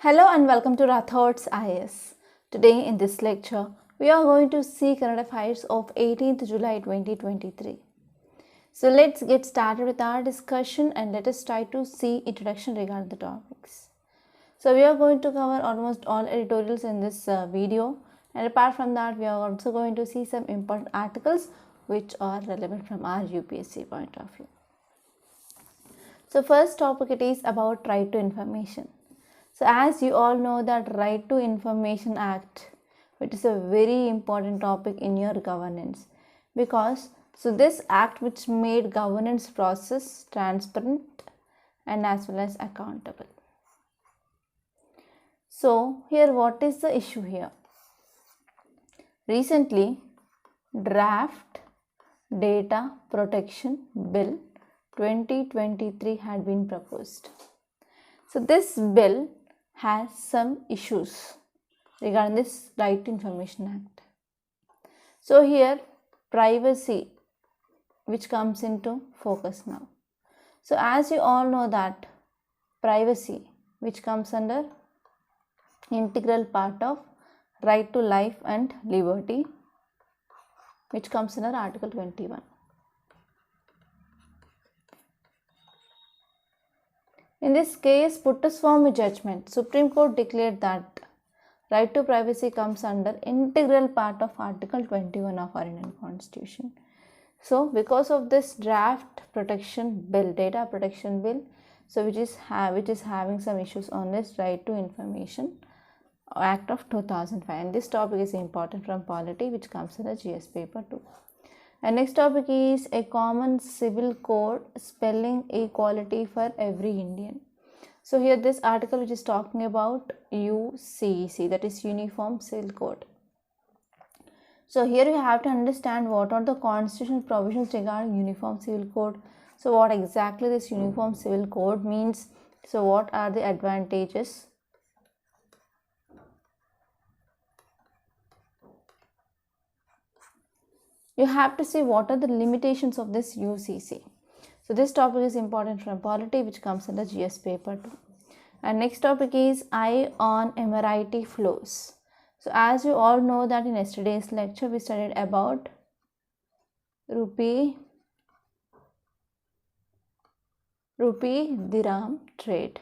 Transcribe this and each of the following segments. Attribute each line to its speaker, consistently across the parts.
Speaker 1: Hello and welcome to Rathod's IS. Today in this lecture, we are going to see current affairs of 18th July 2023. So let's get started with our discussion and let us try to see introduction regarding the topics. So we are going to cover almost all editorials in this video, and apart from that we are also going to see some important articles which are relevant from our UPSC point of view. So first topic, it is about right to information. So as you all know that Right to Information Act, which is a very important topic in your governance, because this act which made governance process transparent and as well as accountable. So here what is the issue here? Recently, Draft Data Protection Bill 2023 had been proposed. So this bill has some issues regarding this Right to Information Act. So here privacy which comes into focus now. So as you all know that privacy which comes under integral part of right to life and liberty, which comes under Article 21. In this case, put to swami judgment, Supreme Court declared that right to privacy comes under integral part of Article 21 of our Indian Constitution. So, because of this draft protection bill, data protection bill, so which is having some issues on this Right to Information Act of 2005, and this topic is important from polity, which comes in the GS paper 2. And next topic is a common civil code spelling equality for every Indian. So here this article which is talking about UCC, that is Uniform Civil Code. So here you have to understand what are the constitutional provisions regarding Uniform Civil Code. So what exactly this Uniform Civil Code means. So what are the advantages? You have to see what are the limitations of this UCC. So this topic is important from polity, which comes in the GS paper 2. And next topic is I on Emirati flows. So as you all know that in yesterday's lecture we studied about Rupee-Dirham trade.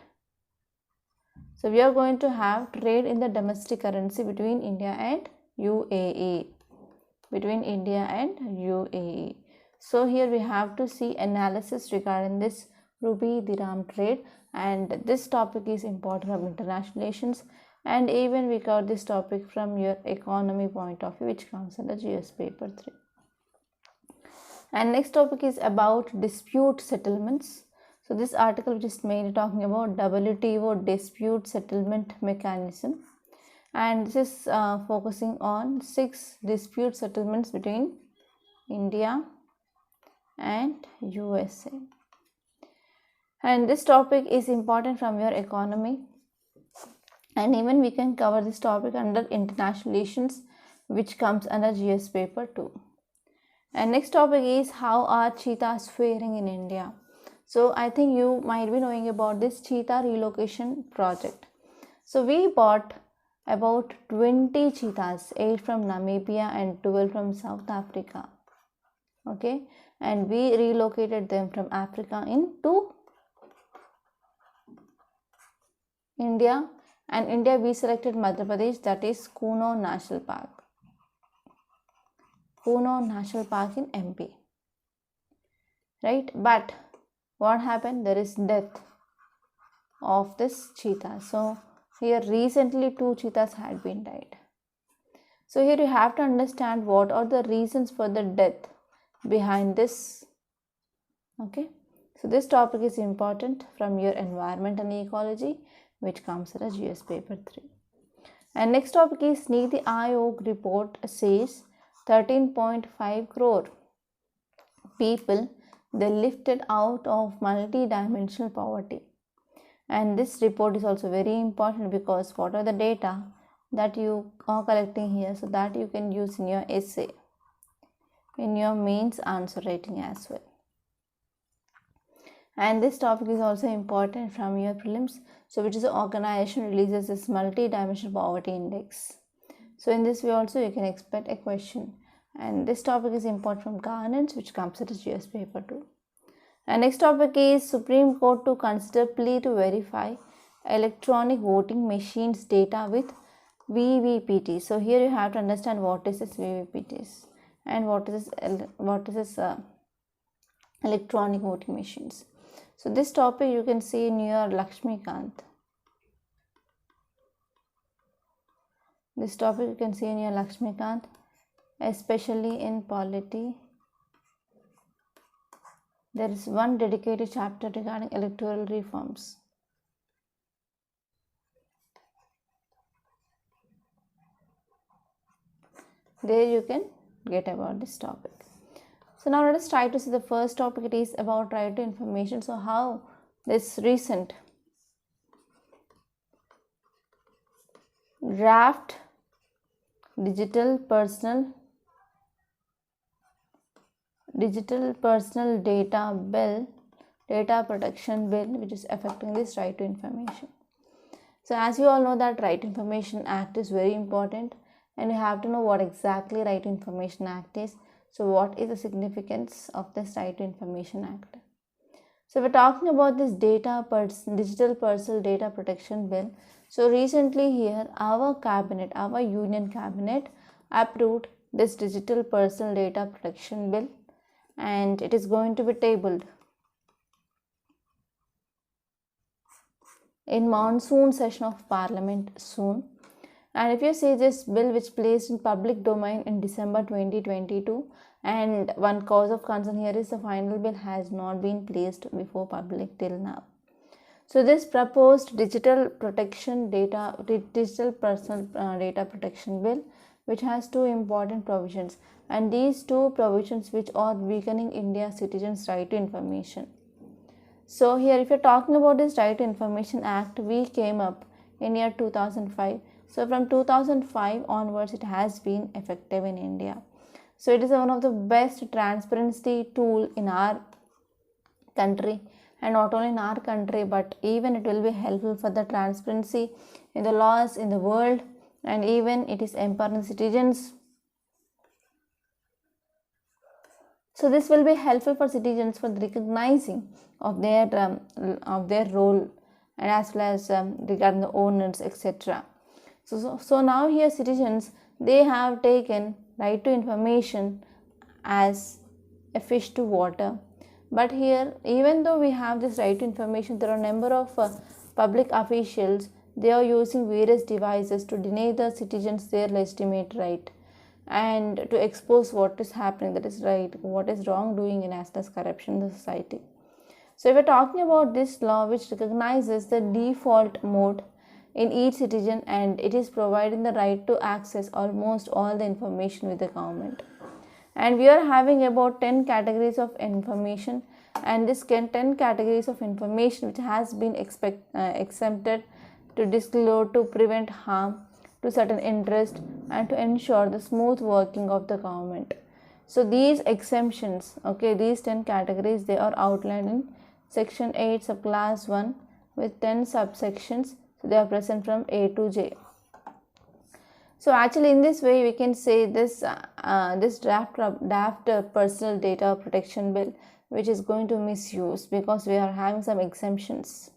Speaker 1: So we are going to have trade in the domestic currency between India and UAE. So here we have to see analysis regarding this Rupee-Dirham trade, and this topic is important from international relations, and even we cover this topic from your economy point of view, which comes in the GS paper 3. And next topic is about dispute settlements. So this article which is mainly talking about WTO dispute settlement mechanism, and this is focusing on 6 dispute settlements between India and USA. And this topic is important from your economy, and even we can cover this topic under international relations, which comes under GS paper 2. And next topic is how are cheetahs faring in India. So I think you might be knowing about this cheetah relocation project. So we bought about 20 cheetahs, 8 from Namibia and 12 from South Africa. Okay, and we relocated them from Africa into India, and India we selected Madhya Pradesh, that is Kuno National Park. Kuno National Park in MP. Right, but what happened? There is death of this cheetah. So here recently 2 cheetahs had been died. So here you have to understand what are the reasons for the death behind this. Okay, so this topic is important from your environment and ecology, which comes in a GS paper 3. And next topic is Niti Aayog report says 13.5 crore people they lifted out of multi-dimensional poverty. And this report is also very important because what are the data that you are collecting here, so that you can use in your essay, in your mains answer writing as well. And this topic is also important from your prelims. So which is the organization releases this multi-dimensional poverty index. So in this way also you can expect a question. And this topic is important from governance, which comes at a GS paper too. And next topic is Supreme Court to consider plea to verify electronic voting machines data with VVPT. So here you have to understand what is this VVPTs and what is this electronic voting machines. So this topic you can see in your Lakshmikant. This topic you can see in your Lakshmikant, especially in polity. There is one dedicated chapter regarding electoral reforms. There you can get about this topic. So now let us try to see the first topic. It is about right to information. So how this recent draft digital personal data protection bill, which is affecting this right to information. So as you all know that Right to Information Act is very important, and you have to know what exactly Right to Information Act is. So what is the significance of this Right to Information Act? So we're talking about this digital personal data protection bill. So recently here our Union Cabinet approved this digital personal data protection bill, and it is going to be tabled in monsoon session of Parliament soon. And if you see this bill, which placed in public domain in December 2022, and one cause of concern here is the final bill has not been placed before public till now. So this proposed digital personal data protection bill, which has two important provisions, and these two provisions which are weakening India's citizens' right to information. So here if you're talking about this Right to Information Act, we came up in year 2005. So from 2005 onwards it has been effective in India. So it is one of the best transparency tool in our country, and not only in our country but even it will be helpful for the transparency in the laws in the world, and even it is empowering citizens. So this will be helpful for citizens for the recognizing of their role, and as well as regarding the owners, etc. So now here citizens, they have taken right to information as a fish to water. But here, even though we have this right to information, there are a number of public officials, they are using various devices to deny the citizens their legitimate right, and to expose what is happening, that is right, what is wrongdoing in as well as corruption in the society. So if we are talking about this law, which recognizes the default mode in each citizen, and it is providing the right to access almost all the information with the government. And we are having about 10 categories of information, and this 10 categories of information which has been exempted to disclose to prevent harm to certain interest and to ensure the smooth working of the government. So these exemptions, okay, these 10 categories, they are outlined in section 8 subclass 1 with 10 subsections. So they are present from A to J. So actually in this way we can say this draft personal data protection bill, which is going to misuse because we are having some exemptions.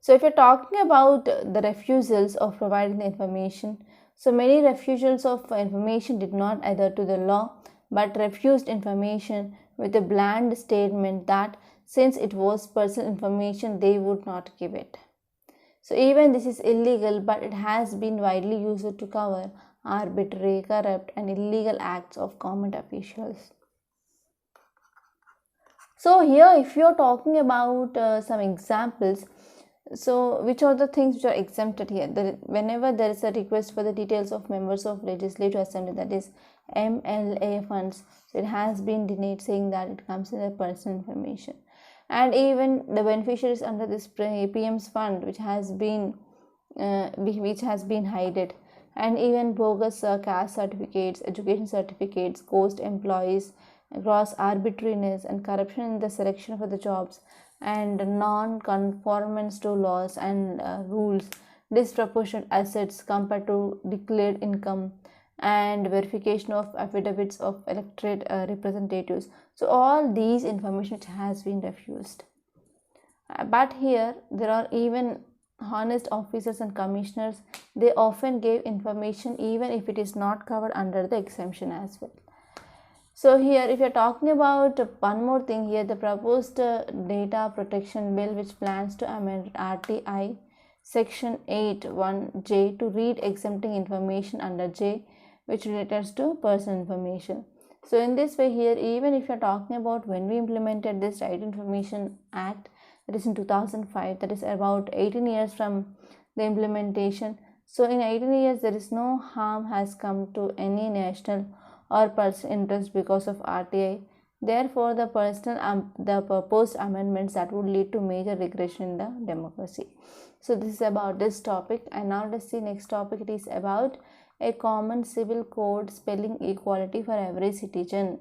Speaker 1: So if you're talking about the refusals of providing the information, so many refusals of information did not adhere to the law but refused information with a bland statement that since it was personal information they would not give it. So even this is illegal, but it has been widely used to cover arbitrary, corrupt and illegal acts of government officials. So here if you are talking about some examples, so which are the things which are exempted here? Whenever there is a request for the details of members of Legislative Assembly, that is MLA funds, so it has been denied, saying that it comes in a personal information. And even the beneficiaries under this PM's fund, which has been hidden, and even bogus caste certificates, education certificates, ghost employees, gross arbitrariness and corruption in the selection for the jobs, and non-conformance to laws and rules, disproportionate assets compared to declared income, and verification of affidavits of electorate representatives. So all these information has been refused. But here there are even honest officers and commissioners. They often gave information even if it is not covered under the exemption as well. So here if you're talking about one more thing here, the proposed data protection bill which plans to amend RTI section 8(1)(j) to read exempting information under J which relates to personal information. So in this way here, even if you're talking about when we implemented this Right Information Act, that is in 2005, that is about 18 years from the implementation. So in 18 years there is no harm has come to any national or personal interest because of RTI. Therefore the proposed amendments that would lead to major regression in the democracy. So this is about this topic. And now let's see next topic. It is about a common civil code spelling equality for every citizen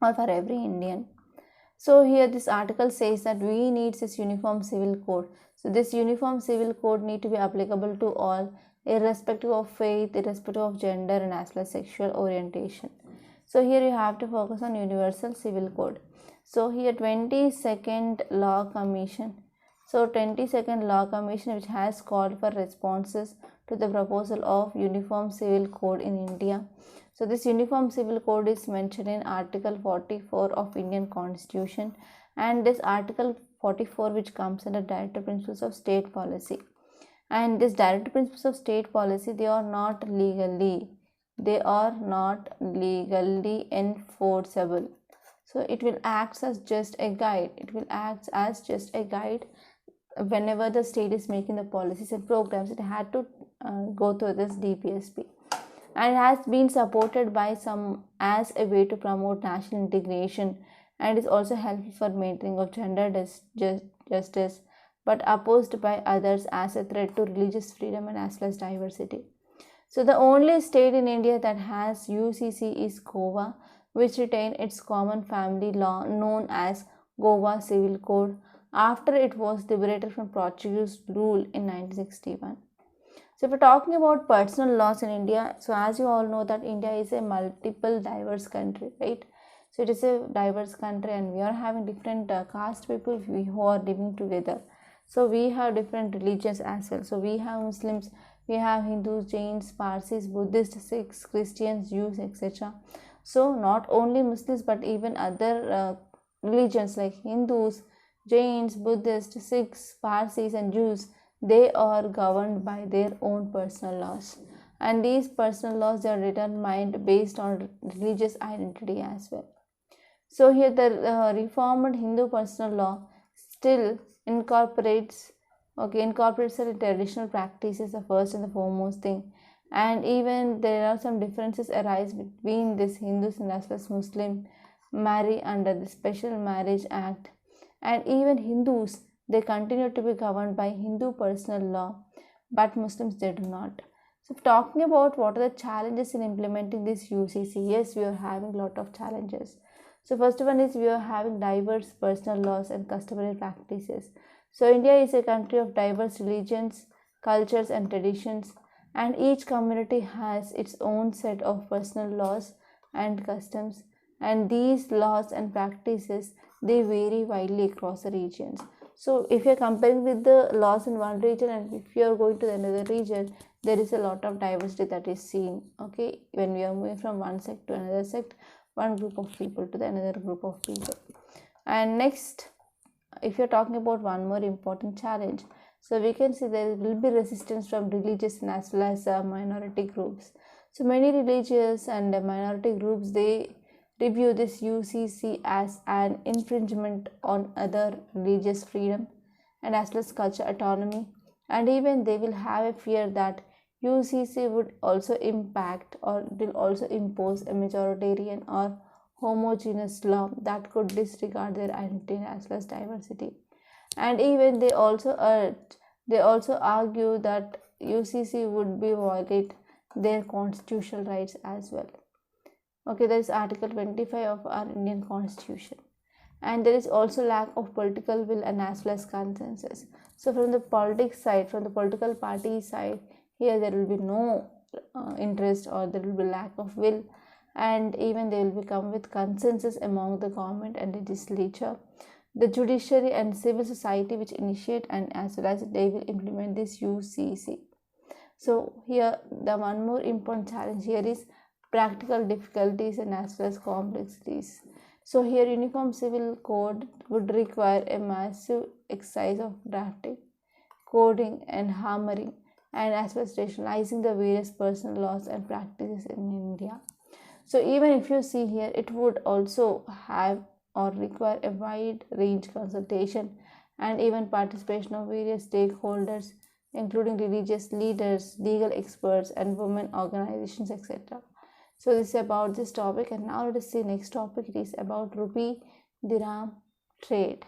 Speaker 1: or for every Indian. So here this article says that we need this uniform civil code. So this uniform civil code need to be applicable to all, irrespective of faith, irrespective of gender, and as well as sexual orientation. So here you have to focus on universal civil code. So here 22nd Law Commission. So 22nd Law Commission which has called for responses to the proposal of Uniform Civil Code in India. So this Uniform Civil Code is mentioned in Article 44 of Indian Constitution, and this Article 44 which comes under Directive Principles of State Policy. And this Directive Principles of State Policy, they are not legally enforceable. So it will act as just a guide. It will act as just a guide. Whenever the state is making the policies and programs, it had to go through this DPSP, and it has been supported by some as a way to promote national integration, and is also helpful for maintaining of gender justice, but opposed by others as a threat to religious freedom and as well as diversity. So the only state in India that has UCC is Goa, which retained its common family law known as Goa Civil Code after it was liberated from Portuguese rule in 1961. So if we're talking about personal laws in India, so as you all know that India is a multiple diverse country, right? So it is a diverse country and we are having different caste people who are living together. So we have different religions as well. So we have Muslims, we have Hindus, Jains, Parsis, Buddhists, Sikhs, Christians, Jews, etc. So not only Muslims but even other religions like Hindus, Jains, Buddhists, Sikhs, Parsis and Jews, they are governed by their own personal laws, and these personal laws are determined based on religious identity as well. So here the reformed Hindu personal law still incorporates certain traditional practices, the first and the foremost thing, and even there are some differences arise between this Hindus and as well as Muslim marry under the Special Marriage Act, and even Hindus, they continue to be governed by Hindu personal law, but Muslims they do not. So talking about what are the challenges in implementing this UCC, yes, we are having a lot of challenges. So first one is we are having diverse personal laws and customary practices. So India is a country of diverse religions, cultures and traditions, and each community has its own set of personal laws and customs, and these laws and practices, they vary widely across the regions. So if you are comparing with the laws in one region and if you are going to another region, there is a lot of diversity that is seen, okay, when we are moving from one sect to another sect, one group of people to the another group of people. And next, if you are talking about one more important challenge, so we can see there will be resistance from religious and as well as minority groups. So many religious and minority groups, they review this UCC as an infringement on other religious freedom and as well as culture autonomy, and even they will have a fear that UCC would also impact or will also impose a majoritarian or homogeneous law that could disregard their identity as well as diversity. And even they also argue that UCC would be violate their constitutional rights as well. Okay, there is Article 25 of our Indian Constitution. And there is also lack of political will and as well as consensus. So from the politics side, from the political party side, here there will be no interest, or there will be lack of will, and even they will become with consensus among the government and legislature, the judiciary and civil society, which initiate and as well as they will implement this UCC. So here the one more important challenge here is practical difficulties and as well as complexities. So here uniform civil code would require a massive exercise of drafting, coding and hammering, and as well as rationalizing the various personal laws and practices in India. So even if you see here, it would also have or require a wide range consultation and even participation of various stakeholders, including religious leaders, legal experts, and women organizations, etc. So this is about this topic, and now let us see next topic. It is about Rupee-Dirham trade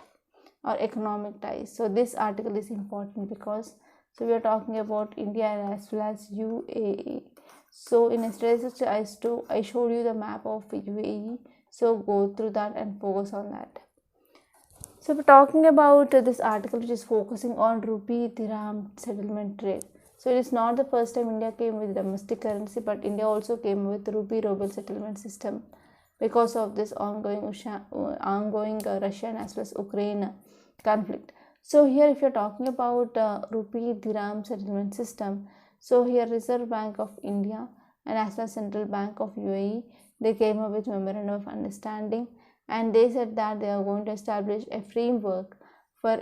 Speaker 1: or economic ties. So this article is important because we are talking about India as well as UAE. So in yesterday's I showed you the map of UAE. So go through that and focus on that. So we're talking about this article which is focusing on Rupee-Dirham settlement trade. So it is not the first time India came with domestic currency, but India also came with rupee-ruble settlement system because of this ongoing Russian as well as Ukraine conflict. So here if you're talking about Rupee-Dirham settlement system, so here Reserve Bank of India and as well as Central Bank of UAE, they came up with memorandum of understanding, and they said that they are going to establish a framework for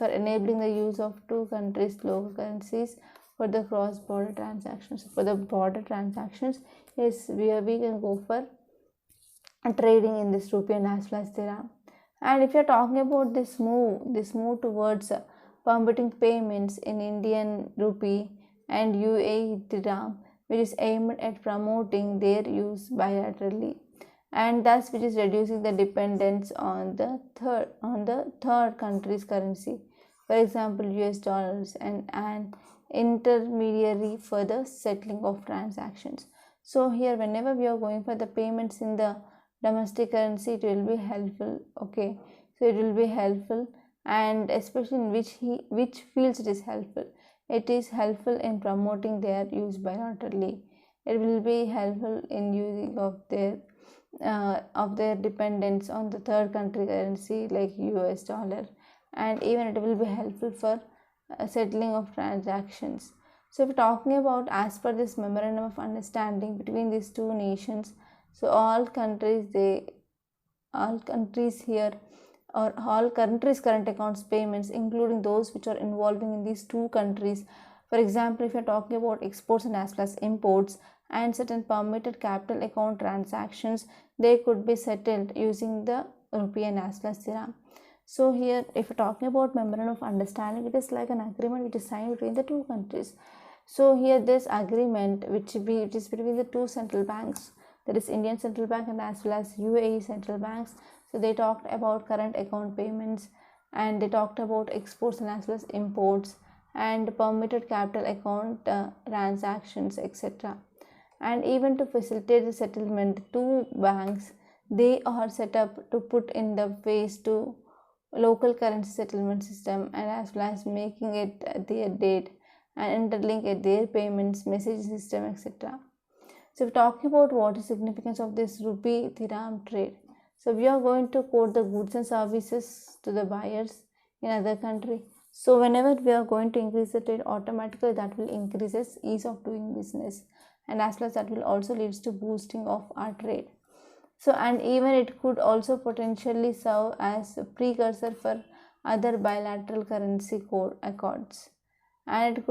Speaker 1: enabling the use of two countries' local currencies for the cross-border transactions. For the border transactions, yes, we can go for trading in this rupee and as well as dirham. And if you're talking about this move towards permitting payments in Indian rupee and UAE dirham, which is aimed at promoting their use bilaterally, and thus which is reducing the dependence on the third country's currency, for example US dollars, and an intermediary for the settling of transactions. So here whenever we are going for the payments in the domestic currency, it will be helpful. Okay, so it will be helpful, and especially in which fields it is helpful. It is helpful in promoting their use bilaterally. It will be helpful in using of their dependence on the third country currency like US dollar, and even it will be helpful for settling of transactions. So if we're talking about, as per this memorandum of understanding between these two nations, so all countries here, or all countries' current accounts payments, including those which are involving in these two countries. For example, if you're talking about exports and as well as imports and certain permitted capital account transactions, they could be settled using the rupee and as well as dirham. So here if you're talking about memorandum of understanding, it is like an agreement which is signed between the two countries. So here this agreement which is between the two central banks, that is Indian Central Bank and as well as UAE central banks. So they talked about current account payments, and they talked about exports and as well as imports, and permitted capital account transactions, etc. And even to facilitate the settlement, two banks, they are set up to put in the phase two local currency settlement system, and as well as making it their date and interlink it their payments, message system, etc. So, if talking about what is significance of this Rupee-Dirham trade, so we are going to quote the goods and services to the buyers in other country. So, whenever we are going to increase the trade, automatically that will increases ease of doing business, and as well as that will also leads to boosting of our trade. So, and even it could also potentially serve as a precursor for other bilateral currency accords, and it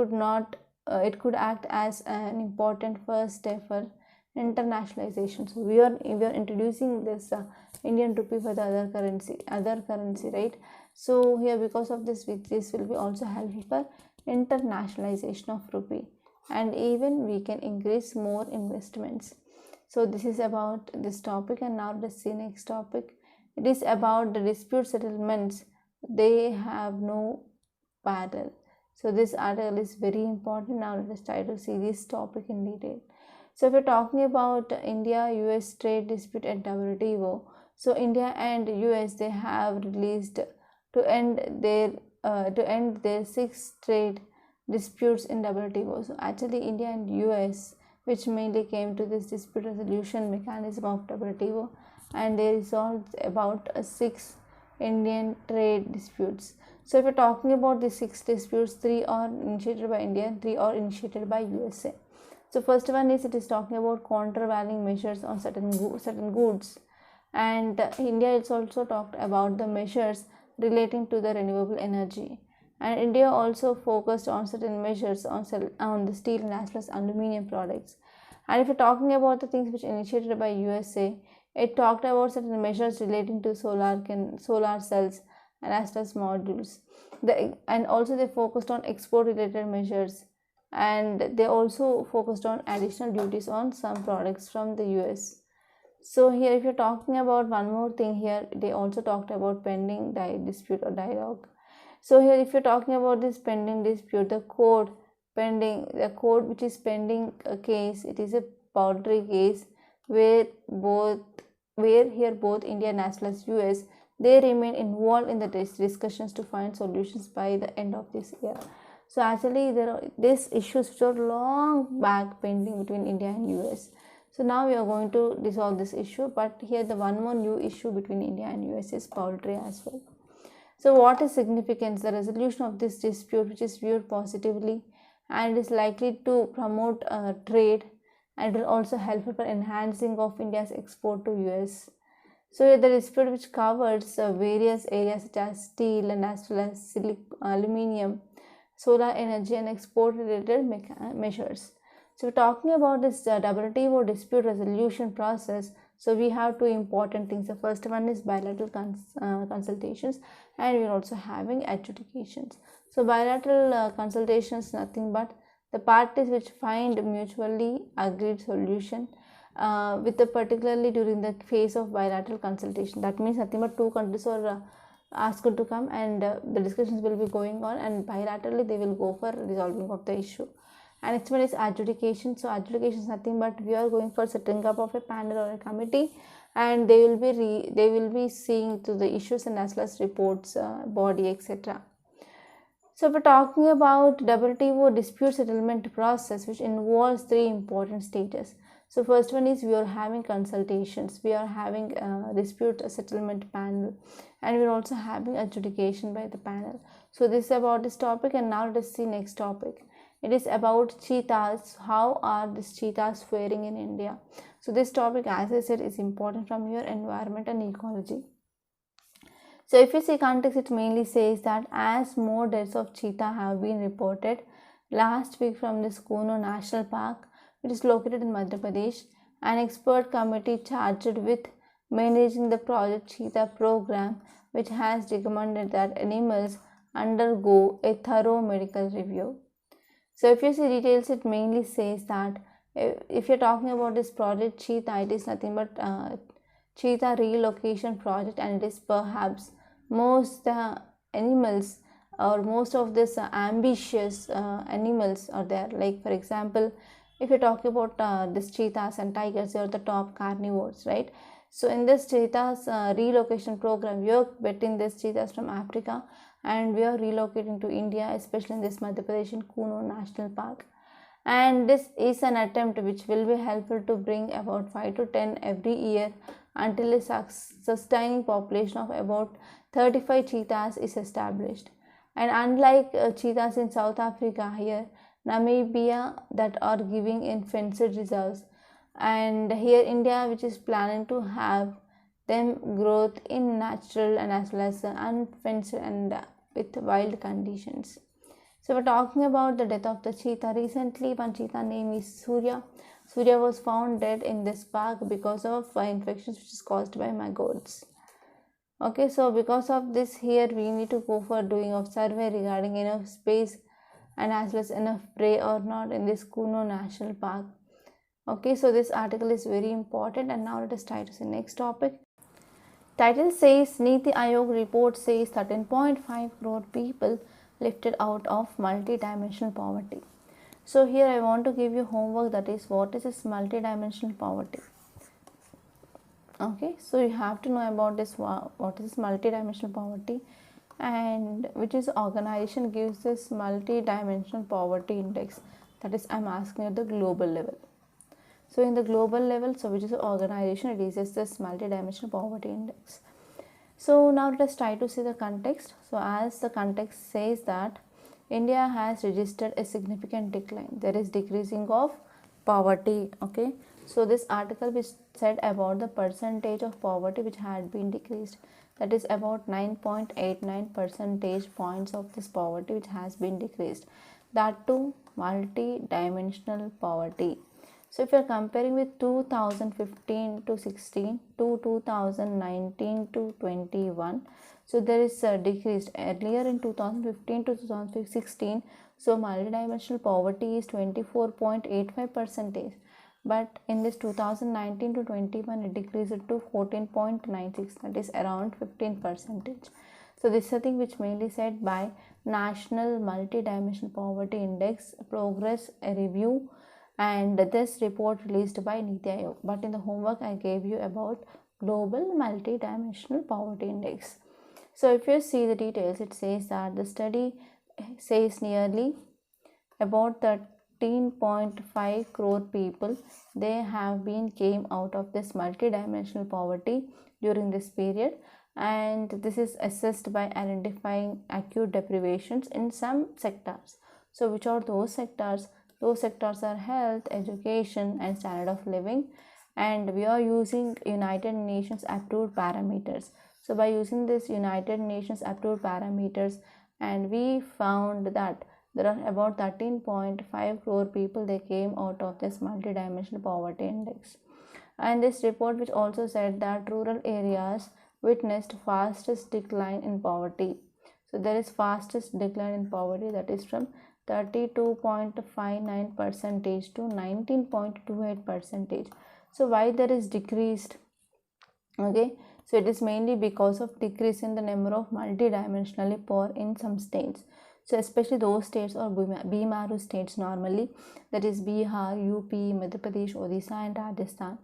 Speaker 1: could act as an important first step for internationalization. So we are introducing this Indian rupee for the other currency, right? So here because of this will be also helpful for internationalization of rupee, and even we can increase more investments. So this is about this topic, and now let's see next topic. It is about the dispute settlements. They have no parallel. So this article is very important. Now let us try to see this topic in detail. So if we're talking about India-US trade dispute at WTO, so India and US, they have released to end their 6 trade disputes in WTO. So actually India and US, which mainly came to this dispute resolution mechanism of WTO, and they resolved about 6 Indian trade disputes. So if we're talking about the 6 disputes, 3 are initiated by India and 3 are initiated by USA. So first one is, it is talking about countervailing measures on certain goods, and India is also talked about the measures relating to the renewable energy, and India also focused on certain measures on the steel and as well as aluminium products. And if you're talking about the things which initiated by USA, it talked about certain measures relating to solar cells and as well as modules. And also they focused on export related measures, and they also focused on additional duties on some products from the US. So here if you're talking about one more thing here, they also talked about pending dispute or dialogue. So here if you're talking about this pending dispute, the code which is pending a case, it is a poultry case where both India and as well as US, they remain involved in the discussions to find solutions by the end of this year. So actually there are these issues which are long back pending between India and US. So now we are going to resolve this issue, but here the one more new issue between India and US is poultry as well. So what is significance? The resolution of this dispute, which is viewed positively and is likely to promote trade, and will also help for enhancing of India's export to US. So the dispute which covers various areas such as steel and as well as aluminium, solar energy and export related measures. So we're talking about this WTO dispute resolution process. So we have 2 important things. The first one is bilateral consultations, and we're also having adjudications. So bilateral consultations, nothing but the parties which find mutually agreed solution particularly during the phase of bilateral consultation. That means nothing but 2 countries are asked to come, and the discussions will be going on, and bilaterally they will go for resolving of the issue. And next one is adjudication. So adjudication is nothing but we are going for setting up of a panel or a committee, and they will be seeing to the issues and as well as reports, body, etc. So we're talking about WTO dispute settlement process, which involves 3 important stages. So first one is we are having consultations, we are having a dispute settlement panel, and we're also having adjudication by the panel. So this is about this topic, and now let us see next topic. It is about cheetahs. How are these cheetahs faring in India? So this topic, as I said, is important from your environment and ecology. So if you see context, it mainly says that as more deaths of cheetah have been reported last week from this Kuno National Park, it is located in Madhya Pradesh. An expert committee charged with managing the Project Cheetah program, which has recommended that animals undergo a thorough medical review. So if you see details, it mainly says that if you're talking about this Project Cheetah, it is nothing but Cheetah relocation project, and it is perhaps most animals or most of this ambitious animals are there. Like for example, if you talk about this cheetahs and tigers, they are the top carnivores, right? So in this cheetahs relocation program, we are getting these cheetahs from Africa, and we are relocating to India, especially in this Madhya Pradesh in Kuno National Park. And this is an attempt which will be helpful to bring about 5 to 10 every year until a sustaining population of about 35 cheetahs is established. And unlike cheetahs in South Africa, here Namibia that are giving in fenced reserves, and here India, which is planning to have them growth in natural and as well as unfenced and with wild conditions. So we're talking about the death of the cheetah. Recently, one cheetah name is Surya. Surya was found dead in this park because of infections which is caused by maggots. Okay, so because of this, here we need to go for doing of survey regarding enough space and as well as enough prey or not in this Kuno National Park. Okay, so this article is very important, and now let us try to see next topic. Title says Niti Aayog report says 13.5 crore people lifted out of multi-dimensional poverty. So here I want to give you homework, that is what is this multidimensional poverty. Okay, so you have to know about this, what is multidimensional poverty, and which is organization gives this multidimensional poverty index, that is I'm asking at the global level. So in the global level, so which is the organization, it is just this multidimensional poverty index. So now let us try to see the context. So as the context says that India has registered a significant decline, there is decreasing of poverty. Okay, so this article which said about the percentage of poverty which had been decreased, that is about 9.89 percentage points of this poverty which has been decreased, that too multi-dimensional poverty. So if you are comparing with 2015 to 16 to 2019 to 21, so there is a decreased. Earlier in 2015 to 2016, so multidimensional poverty is 24.85%, but in this 2019 to 21 it decreased to 14.96, that is around 15%. So this is the thing which mainly said by National Multidimensional Poverty Index Progress Review, and this report released by Niti Aayog. But in the homework I gave you about Global Multidimensional Poverty Index. So if you see the details, it says that the study says nearly about 13.5 crore people, they have been came out of this multidimensional poverty during this period, and this is assessed by identifying acute deprivations in some sectors. So which are those sectors? Those sectors are health, education and standard of living, and we are using United Nations approved parameters. So by using this United Nations approved parameters, and we found that there are about 13.5 crore people, they came out of this multidimensional poverty index. And this report which also said that rural areas witnessed fastest decline in poverty. So there is fastest decline in poverty, that is from 32.59% to 19.28%. So why there is decreased? Okay, so it is mainly because of decrease in the number of multidimensionally poor in some states. So especially those states or BMARU states normally, that is Bihar, UP, Madhya Pradesh, Odisha and Rajasthan.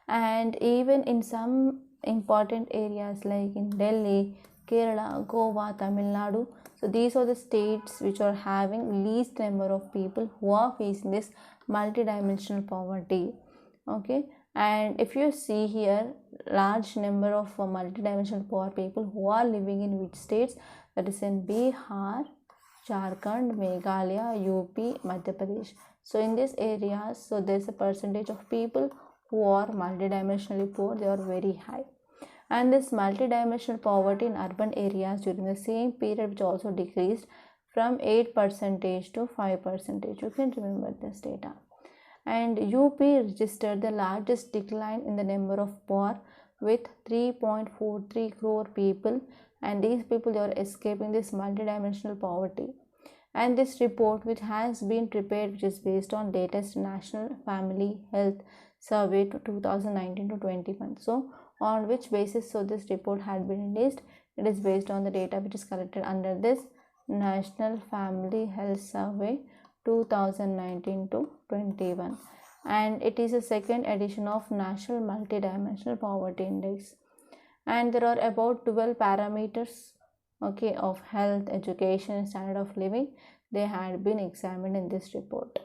Speaker 1: And even in some important areas like in Delhi, Kerala, Goa, Tamil Nadu, so these are the states which are having least number of people who are facing this multidimensional poverty. Okay, and if you see here, large number of multidimensional poor people who are living in which states, that is in Bihar, Jharkhand, Meghalaya, UP, Madhya Pradesh. So in these areas, so there is a percentage of people who are multidimensionally poor, they are very high. And this multidimensional poverty in urban areas during the same period which also decreased from 8% to 5%. You can remember this data. And UP registered the largest decline in the number of poor with 3.43 crore people, and these people, they are escaping this multidimensional poverty. And this report which has been prepared, which is based on latest National Family Health Survey to 2019 to 21. So on which basis so this report had been released? It is based on the data which is collected under this National Family Health Survey 2019 to 21, and it is a second edition of National Multidimensional Poverty Index. And there are about 12 parameters, okay, of health, education, standard of living, they had been examined in this report.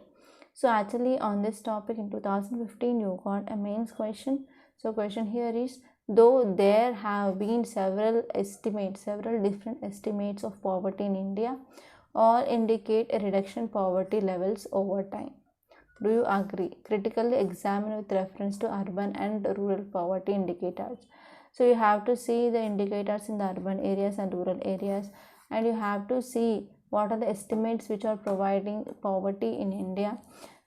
Speaker 1: So actually on this topic in 2015 you got a mains question. So question here is, though there have been several different estimates of poverty in India, all indicate a reduction in poverty levels over time. Do you agree? Critically examine with reference to urban and rural poverty indicators. So you have to see the indicators in the urban areas and rural areas, and you have to see what are the estimates which are providing poverty in India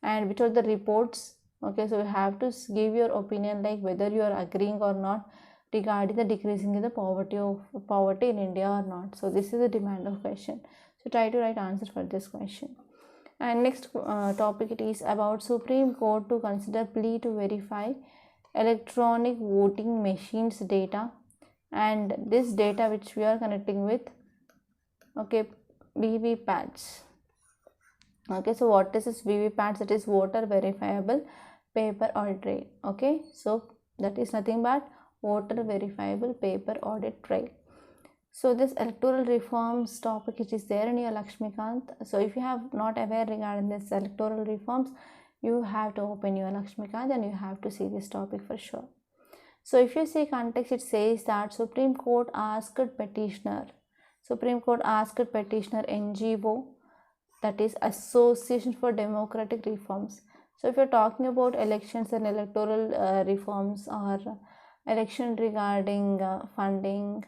Speaker 1: and which are the reports. Okay, so you have to give your opinion like whether you are agreeing or not regarding the decreasing in the poverty in India or not. So this is the demand of question. So try to write answer for this question. And next topic, it is about Supreme Court to consider plea to verify electronic voting machines data, and this data which we are connecting with, okay, VVPATs. Okay, so what is this VVPAT? It is voter verifiable paper audit trail. Okay, so that is nothing but voter verifiable paper audit trail. So this electoral reforms topic, it is there in your Lakshmikant. So if you have not aware regarding this electoral reforms, you have to open your Lakshmikant and you have to see this topic for sure. So if you see context, it says that Supreme Court asked petitioner NGO, that is Association for Democratic Reforms. So if you're talking about elections and electoral reforms, or election regarding funding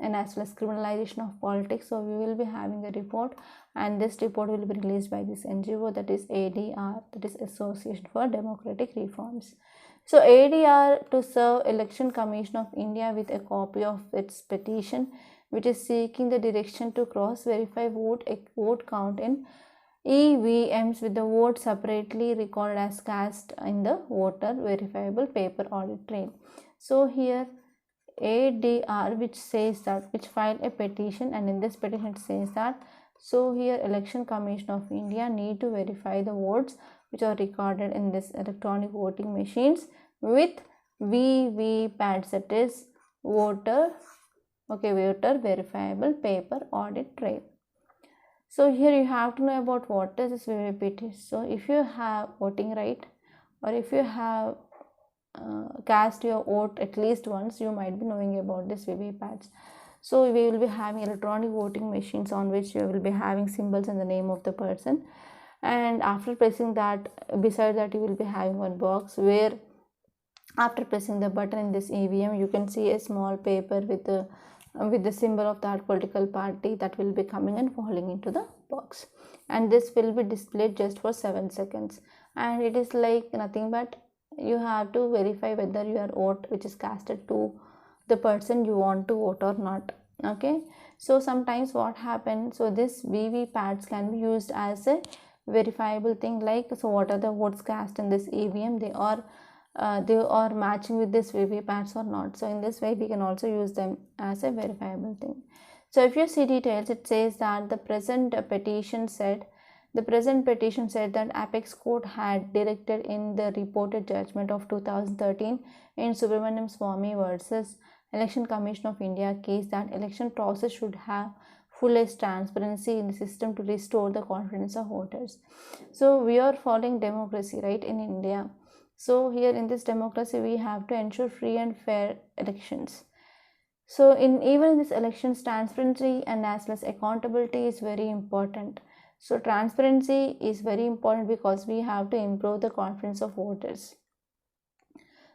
Speaker 1: and as well as criminalization of politics, so we will be having a report, and this report will be released by this NGO, that is ADR, that is Association for Democratic Reforms. So ADR to serve Election Commission of India with a copy of its petition, which is seeking the direction to cross-verify vote count in EVMs with the vote separately recorded as cast in the voter verifiable paper audit trail. So here ADR, which filed a petition, and in this petition it says that, so here Election Commission of India need to verify the votes which are recorded in this electronic voting machines with VVPAT, that is voter verifiable paper audit trail. So here you have to know about what is this VVPAT. So if you have voting right, or if you have cast your vote at least once, you might be knowing about this VVPATs. So we will be having electronic voting machines on which you will be having symbols and the name of the person, and after pressing that, beside that you will be having one box where after pressing the button in this EVM, you can see a small paper with the symbol of that political party that will be coming and falling into the box, and this will be displayed just for 7 seconds, and it is like nothing but you have to verify whether your vote which is casted to the person you want to vote or not. Okay, so sometimes what happens, so this VVPATs can be used as a verifiable thing, like, so what are the votes cast in this EVM, they are matching with this VVPATs or not. So in this way we can also use them as a verifiable thing. So if you see details, it says that the present petition said that Apex Court had directed in the reported judgment of 2013 in Subramaniam Swamy versus Election Commission of India case that election process should have fullest transparency in the system to restore the confidence of voters. So we are following democracy, right, in India. So here in this democracy we have to ensure free and fair elections. So even in this elections, transparency and as well as accountability is very important. So transparency is very important because we have to improve the confidence of voters.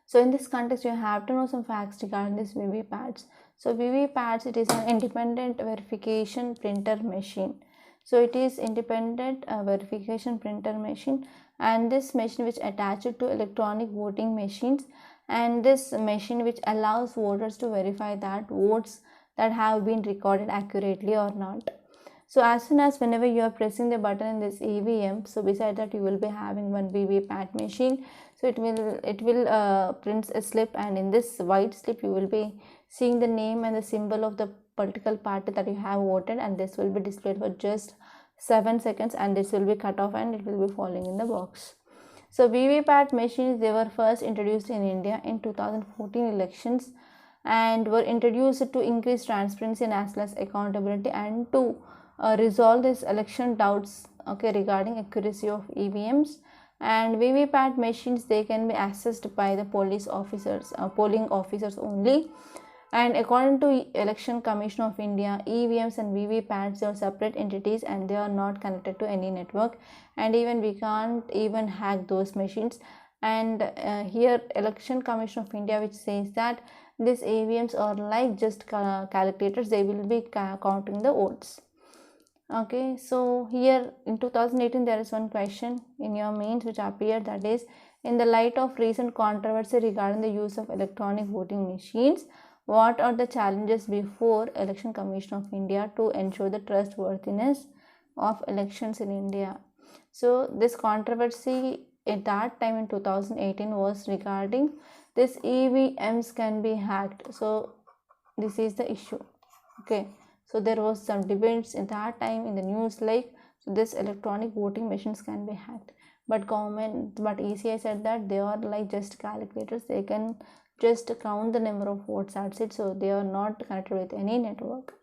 Speaker 1: So in this context, you have to know some facts regarding this VVPATs. So VVPATs, it is an independent verification printer machine. So it is independent verification printer machine, and this machine which attached to electronic voting machines, and this machine which allows voters to verify that votes that have been recorded accurately or not. So as soon as whenever you are pressing the button in this EVM, so beside that you will be having one VVPAT machine. So it will print a slip, and in this white slip you will be seeing the name and the symbol of the political party that you have voted, and this will be displayed for just 7 seconds, and this will be cut off and it will be falling in the box. So VVPAT machines, they were first introduced in India in 2014 elections and were introduced to increase transparency and as well as accountability, and to resolve these election doubts regarding accuracy of EVMs. And VVPAT machines, they can be accessed by the polling officers only. And according to Election Commission of India, EVMs and VVPATs are separate entities and they are not connected to any network, and even we can't even hack those machines. And here Election Commission of India, which says that these EVMs are like just calculators, they will be counting the votes. Okay, so here in 2018 there is one question in your mains which appeared, that is, in the light of recent controversy regarding the use of electronic voting machines, what are the challenges before Election Commission of India to ensure the trustworthiness of elections in India? So this controversy at that time in 2018 was regarding this EVMs can be hacked. So this is the issue. Okay, so there was some debates in that time in the news, like, So this electronic voting machines can be hacked. But ECI said that they are like just calculators. They can just count the number of votes, that's it. So they are not connected with any network.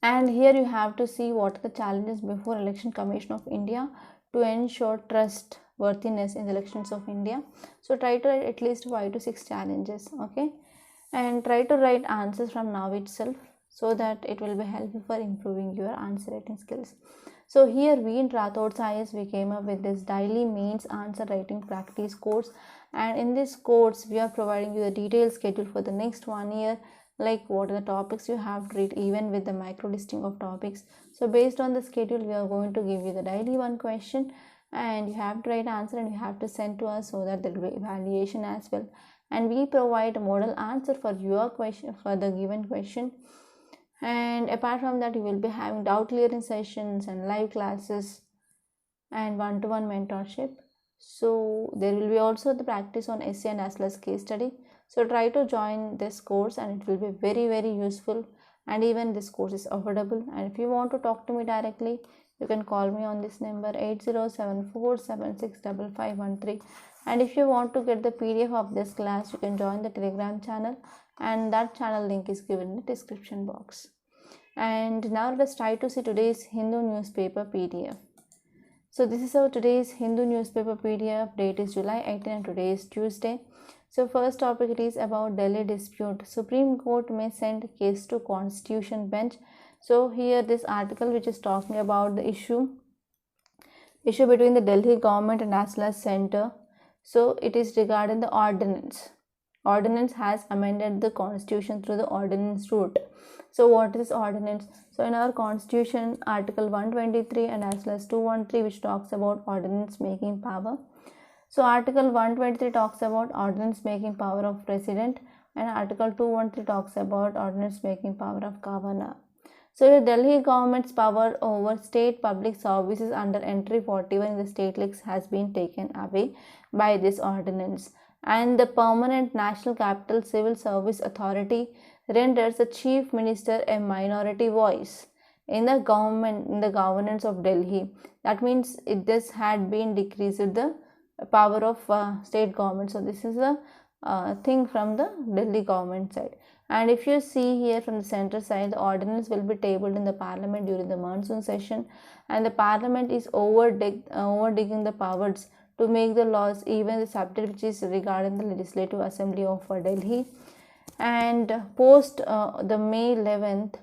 Speaker 1: And here you have to see what are the challenges before Election Commission of India to ensure trustworthiness in the elections of India. So try to write at least 5 to 6 challenges, okay, and try to write answers from now itself, so that it will be helpful for improving your answer writing skills. So here we in Rathod Science, we came up with this daily means answer writing practice course, and in this course we are providing you the detailed schedule for the next 1 year, like what are the topics you have to read, even with the micro listing of topics. So based on the schedule, we are going to give you the daily one question, and you have to write answer and you have to send to us, so that there will be evaluation as well. And we provide a model answer for your question, for the given question. And apart from that, you will be having doubt clearing sessions and live classes and one-to-one mentorship. So there will be also the practice on essay and as well as case study. So try to join this course, and it will be very, very useful. And even this course is affordable. And if you want to talk to me directly, you can call me on this number 8074765513. And if you want to get the PDF of this class, you can join the Telegram channel, and that channel link is given in the description box. And now let's try to see today's Hindu newspaper PDF. So this is our today's Hindu newspaper PDF. Date is July 18 and today is Tuesday. So first topic, it is about Delhi dispute. Supreme Court may send case to Constitution bench. So here this article which is talking about the issue between the Delhi government and as well as center. So it is regarding the ordinance. Ordinance has amended the constitution through the ordinance route. So what is ordinance? So in our constitution, article 123 and as well as 213, which talks about ordinance making power. So article 123 talks about ordinance making power of president, and article 213 talks about ordinance making power of governor. So the Delhi government's power over state public services under entry 41 in the state list has been taken away by this ordinance, and the permanent National Capital Civil Service Authority renders the chief minister a minority voice in the governance of Delhi. That means this had been decreased the power of state government. So this is a thing from the Delhi government side. And if you see here from the center side, the ordinance will be tabled in the parliament during the monsoon session, and the parliament is overdigging the powers to make the laws, even the subject which is regarding the legislative assembly of Delhi. And post the May 11th,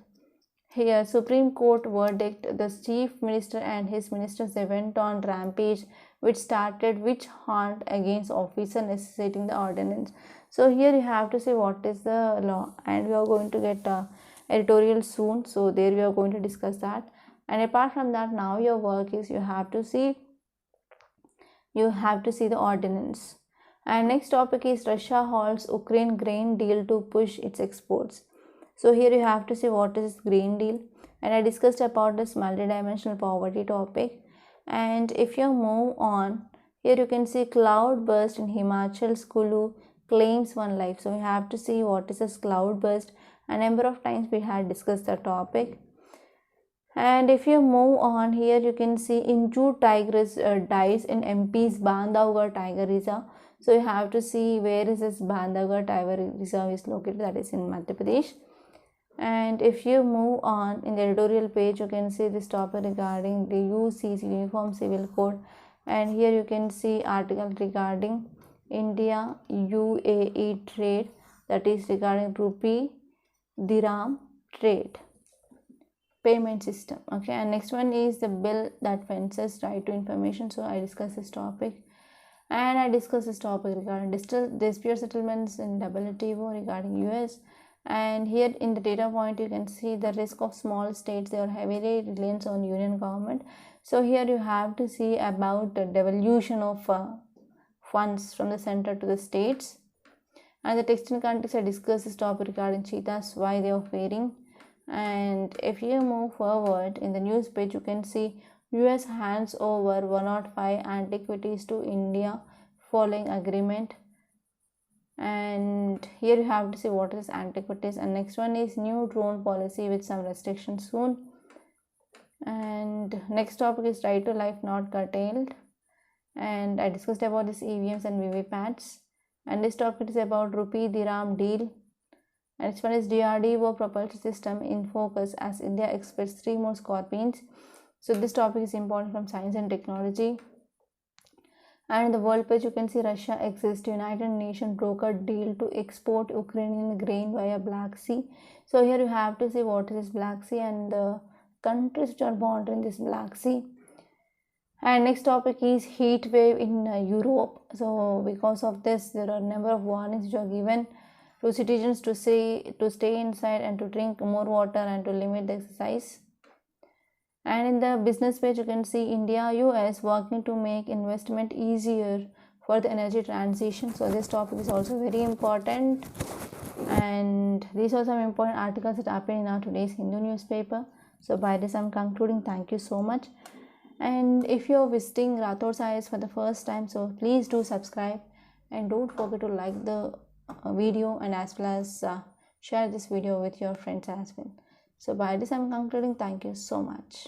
Speaker 1: here Supreme Court verdict, the chief minister and his ministers, they went on rampage, which started witch hunt against officer necessitating the ordinance. So here you have to see what is the law, and we are going to get editorial soon. So there we are going to discuss that. And apart from that, now your work is you have to see the ordinance. And next topic is Russia halts Ukraine grain deal to push its exports. So here you have to see what is grain deal, and I discussed about this multidimensional poverty topic. And if you move on, here you can see cloud burst in Himachal's Kulu claims one life. So you have to see what is this cloud burst. A number of times we had discussed the topic. And if you move on, here you can see injured tigress dies in MP's Bandhavgarh Tiger Reserve. So you have to see where is this Bandhavgarh Tiger Reserve is located, that is in Madhya Pradesh. And if you move on, in the editorial page you can see this topic regarding the UCC Uniform Civil Code, and here you can see article regarding India-UAE trade, that is regarding Rupee-Dirham trade payment system. Okay, and next one is the bill that fences right to information. So I discussed this topic, and I discussed this topic regarding dispute settlements in WTO regarding US. And here in the data point you can see the risk of small states, they are heavily reliant on union government. So here you have to see about the devolution of funds from the center to the states. And the text in context, I discussed this topic regarding cheetahs, why they are fairing. And if you move forward in the news page, you can see US hands over 105 antiquities to India following agreement. And here you have to see what is antiquities. And next one is new drone policy with some restrictions soon. And next topic is right to life not curtailed, and I discussed about this EVMs and VVPATs. And this topic is about Rupee-Dirham deal. And this one is DRDO propulsion system in focus as India expects 3 more Scorpions. So this topic is important from science and technology. And in the world page, you can see Russia exists. United Nations brokered deal to export Ukrainian grain via Black Sea. So here you have to see what is Black Sea and the countries which are bordering this Black Sea. And next topic is heat wave in Europe. So because of this, there are a number of warnings which are given to citizens to stay inside and to drink more water and to limit the exercise. And in the business page, you can see India-US working to make investment easier for the energy transition. So this topic is also very important. And these are some important articles that appear in our today's Hindu newspaper. So by this, I'm concluding. Thank you so much. And if you're visiting Rathod's IAS for the first time, so please do subscribe and don't forget to like the video and as well as share this video with your friends as well. So by this, I'm concluding. Thank you so much.